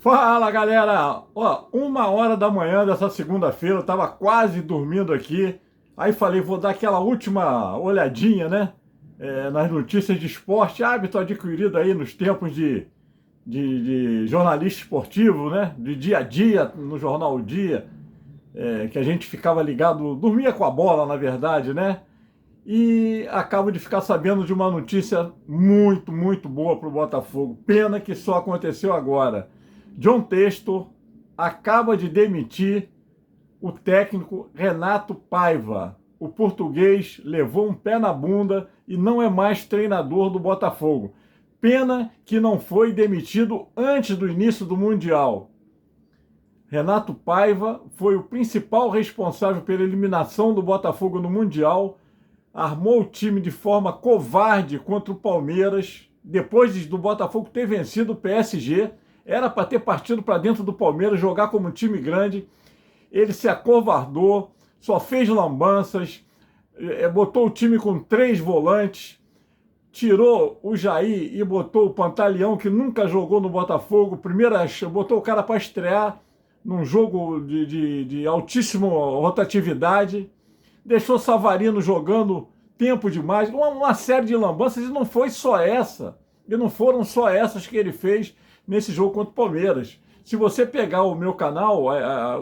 Fala, galera! Ó, 1 hora da manhã dessa segunda-feira, eu tava quase dormindo aqui. Aí falei, vou dar aquela última olhadinha, né? Nas notícias de esporte, hábito adquirido aí nos tempos de jornalista esportivo, né? De dia a dia, no jornal O Dia, que a gente ficava ligado, dormia com a bola, na verdade, né? E acabo de ficar sabendo de uma notícia muito, muito boa para o Botafogo. Pena que só aconteceu agora. John Textor acaba de demitir o técnico Renato Paiva. O português levou um pé na bunda e não é mais treinador do Botafogo. Pena que não foi demitido antes do início do Mundial. Renato Paiva foi o principal responsável pela eliminação do Botafogo no Mundial, armou o time de forma covarde contra o Palmeiras, depois do Botafogo ter vencido o PSG, era para ter partido para dentro do Palmeiras, jogar como um time grande, ele se acovardou, só fez lambanças, botou o time com 3 volantes, tirou o Jair e botou o Pantaleão, que nunca jogou no Botafogo, botou o cara para estrear num jogo de altíssima rotatividade, deixou Savarino jogando tempo demais, uma série de lambanças, e não foi só essa, e não foram só essas que ele fez nesse jogo contra o Palmeiras. Se você pegar o meu canal,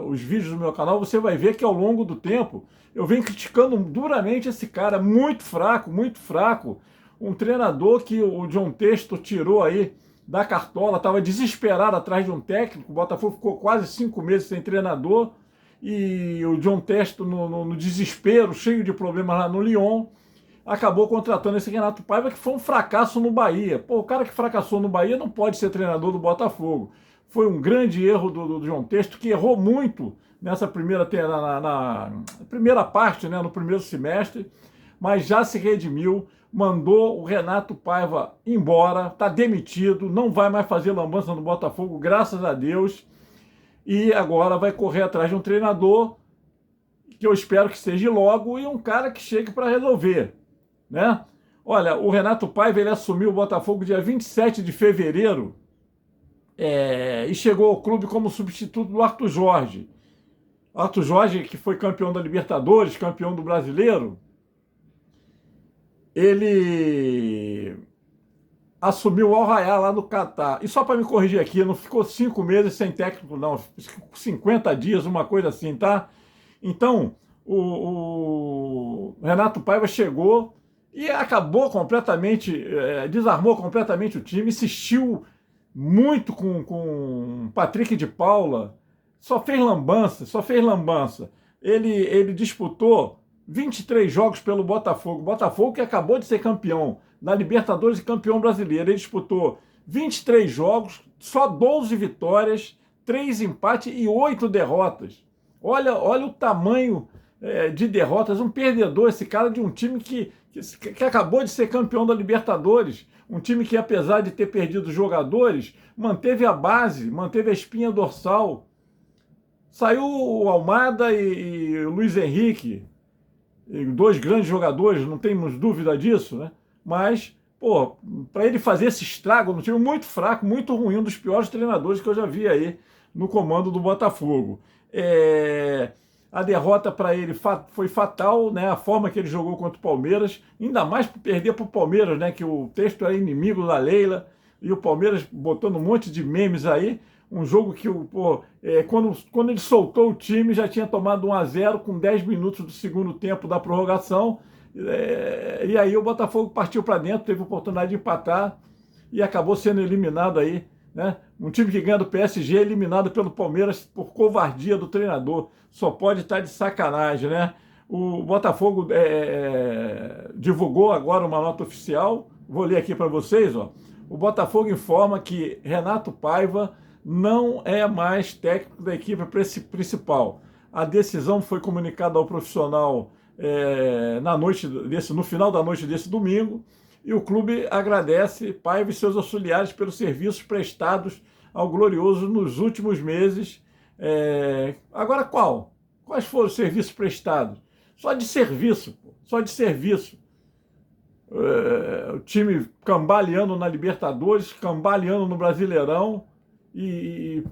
os vídeos do meu canal, você vai ver que ao longo do tempo eu venho criticando duramente esse cara, muito fraco, um treinador que o John Textor tirou aí da cartola, estava desesperado atrás de um técnico, o Botafogo ficou quase 5 meses sem treinador, e o John Textor, no desespero, cheio de problemas lá no Lyon, acabou contratando esse Renato Paiva, que foi um fracasso no Bahia. Pô, o cara que fracassou no Bahia não pode ser treinador do Botafogo. Foi um grande erro do John Textor, que errou muito nessa na primeira parte, né, no primeiro semestre, mas já se redimiu, mandou o Renato Paiva embora, está demitido, não vai mais fazer lambança no Botafogo, graças a Deus, e agora vai correr atrás de um treinador que eu espero que seja logo e um cara que chegue para resolver, né? Olha, o Renato Paiva, ele assumiu o Botafogo dia 27 de fevereiro, e chegou ao clube como substituto do Arthur Jorge. Arthur Jorge, que foi campeão da Libertadores, campeão do Brasileiro, ele assumiu o Al-Rayyan lá no Catar. E só para me corrigir aqui, não ficou 5 meses sem técnico, não. 50 dias, uma coisa assim, tá? Então, o Renato Paiva chegou e acabou completamente, desarmou completamente o time, insistiu muito com Patrick de Paula, só fez lambança. Ele disputou 23 jogos pelo Botafogo. Botafogo que acabou de ser campeão na Libertadores e campeão brasileiro. Ele disputou 23 jogos, só 12 vitórias, 3 empates e 8 derrotas. Olha o tamanho de derrotas. Um perdedor, esse cara, de um time que acabou de ser campeão da Libertadores. Um time que, apesar de ter perdido jogadores, manteve a base, manteve a espinha dorsal. Saiu o Almada e o Luiz Henrique, 2 grandes jogadores, não temos dúvida disso, né? Mas, pô, para ele fazer esse estrago no time muito fraco, muito ruim, um dos piores treinadores que eu já vi aí no comando do Botafogo. A derrota para ele foi fatal, né? A forma que ele jogou contra o Palmeiras, ainda mais por perder para o Palmeiras, né? Que o texto era inimigo da Leila, e o Palmeiras botando um monte de memes aí. Um jogo que, quando ele soltou o time, já tinha tomado 1-0 com 10 minutos do segundo tempo da prorrogação. E aí o Botafogo partiu para dentro, teve oportunidade de empatar e acabou sendo eliminado aí, né? Um time que ganha do PSG é eliminado pelo Palmeiras por covardia do treinador. Só pode estar de sacanagem, né? O Botafogo divulgou agora uma nota oficial, vou ler aqui para vocês, ó. O Botafogo informa que Renato Paiva não é mais técnico da equipe principal. A decisão foi comunicada ao profissional no final da noite desse domingo, e o clube agradece Paiva e seus auxiliares pelos serviços prestados ao Glorioso nos últimos meses. Agora quais foram os serviços prestados? Só de serviço, pô. Só de serviço. O time cambaleando na Libertadores, cambaleando no Brasileirão, e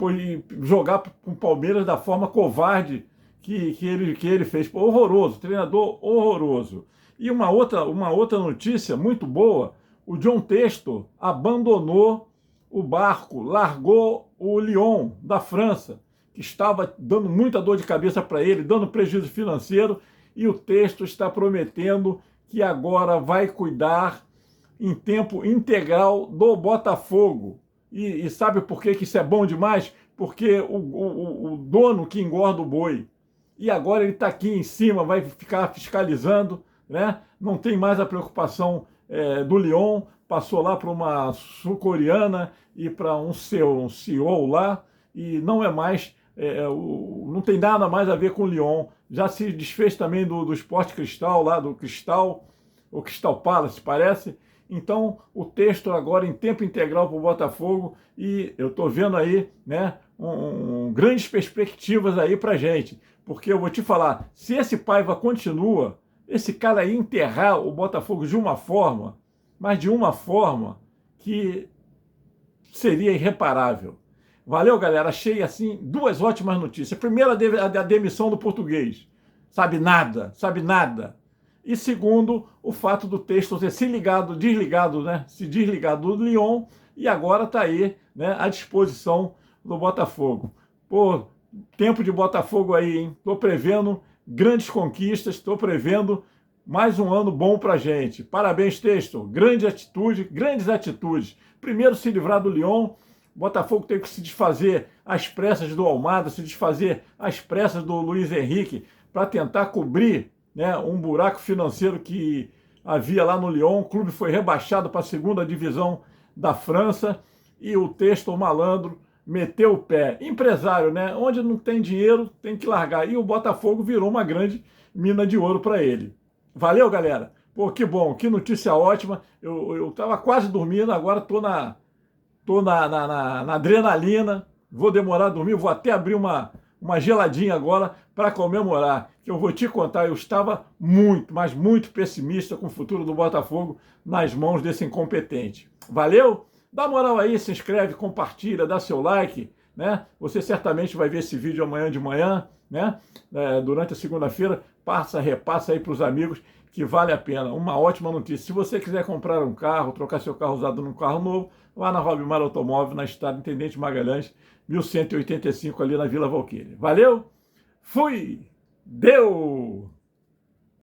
jogar com o Palmeiras da forma covarde que ele fez. Pô, horroroso, treinador horroroso. E uma outra notícia muito boa, o John Textor abandonou o barco, largou o Lyon da França, que estava dando muita dor de cabeça para ele, dando prejuízo financeiro, e o Textor está prometendo que agora vai cuidar em tempo integral do Botafogo. E sabe por que isso é bom demais? Porque o dono que engorda o boi. E agora ele está aqui em cima, vai ficar fiscalizando, né? Não tem mais a preocupação do Lyon, passou lá para uma sul-coreana e para um CEO lá, e não é mais, não tem nada mais a ver com o Lyon. Já se desfez também do Sport Cristal, lá do Cristal, o Crystal Palace, parece. Então, o texto agora em tempo integral para o Botafogo, e eu estou vendo aí, né, grandes perspectivas aí para gente, porque eu vou te falar, se esse Paiva continua, esse cara ia enterrar o Botafogo de uma forma, mas de uma forma que seria irreparável. Valeu, galera, achei assim duas ótimas notícias. Primeiro, a demissão do português, sabe nada, sabe nada. E segundo, o fato do texto ter se desligado, né? Se desligado do Lyon e agora está aí, né, à disposição do Botafogo. Pô, tempo de Botafogo aí, hein? Estou prevendo grandes conquistas, estou prevendo mais um ano bom para a gente. Parabéns, Texto. Grande atitude, grandes atitudes. Primeiro, se livrar do Lyon. Botafogo teve que se desfazer às pressas do Almada, se desfazer às pressas do Luiz Henrique para tentar cobrir, né, um buraco financeiro que havia lá no Lyon. O clube foi rebaixado para a segunda divisão da França e o Textor malandro meteu o pé. Empresário, né? Onde não tem dinheiro, tem que largar. E o Botafogo virou uma grande mina de ouro para ele. Valeu, galera? Pô, que bom, que notícia ótima. Eu estava quase dormindo, agora estou na adrenalina. Vou demorar a dormir, vou até abrir uma geladinha agora para comemorar, que eu vou te contar, eu estava muito, mas muito pessimista com o futuro do Botafogo nas mãos desse incompetente. Valeu? Dá moral aí, se inscreve, compartilha, dá seu like, né? Você certamente vai ver esse vídeo amanhã de manhã, né? Durante a segunda-feira, repassa aí para os amigos, que vale a pena. Uma ótima notícia. Se você quiser comprar um carro, trocar seu carro usado num carro novo, vá na Robimar Automóvel, na estrada Intendente Magalhães, 1185, ali na Vila Valqueire. Valeu? Fui! Deu!